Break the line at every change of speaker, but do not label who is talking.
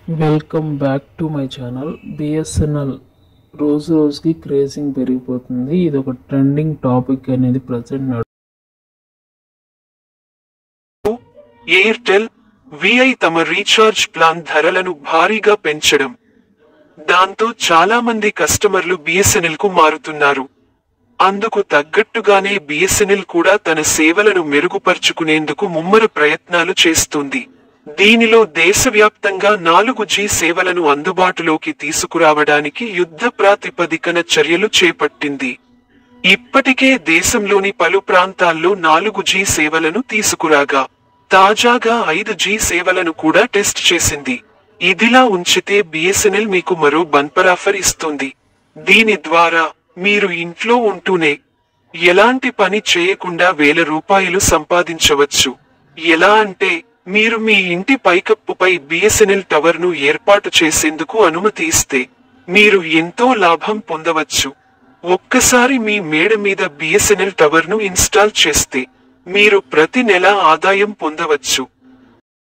Welcome back to my channel. BSNL రోజు రోజుకి క్రేజింగ్ పెరిగిపోతుంది. ఇది ఒక ట్రెండింగ్ టాపిక్ అనేది ప్రజెంట్
ఎయిర్టెల్, విఐ తమ రీఛార్జ్ ప్లాన్ ధరలను భారీగా పెంచడం, దాంతో చాలా మంది కస్టమర్లు బిఎస్ఎన్ఎల్ కు మారుతున్నారు. అందుకు తగ్గట్టుగానే బిఎస్ఎన్ఎల్ కూడా తన సేవలను మెరుగుపరుచుకునేందుకు ముమ్మర ప్రయత్నాలు చేస్తుంది. దీనిలో దేశవ్యాప్తంగా 4G సేవలను అందుబాటులోకి తీసుకురావడానికి యుద్ధ ప్రాతిపదికన చర్యలు చేపట్టింది. ఇప్పటికే దేశంలోని పలు ప్రాంతాల్లో 4G సేవలను తీసుకురాగా, తాజాగా 5G సేవలను కూడా టెస్ట్ చేసింది. ఇదిలా ఉంచితే బిఎస్ఎన్ఎల్ మీకు మరో బంపర్ ఆఫర్ ఇస్తుంది. దీని ద్వారా మీరు ఇంట్లో ఉంటూనే ఎలాంటి పని చేయకుండా ₹1000 సంపాదించవచ్చు. ఎలా అంటే, మీరు మీ ఇంటి పైకప్పుపై బిఎస్ఎన్ఎల్ టవర్ను ఏర్పాటు చేసేందుకు అనుమతి ఇస్తే మీరు ఎంతో లాభం పొందవచ్చు. ఒక్కసారి మీ మేడ మీద బిఎస్ఎన్ఎల్ టవర్ను ఇన్స్టాల్ చేస్తే మీరు ప్రతి నెల ఆదాయం పొందవచ్చు.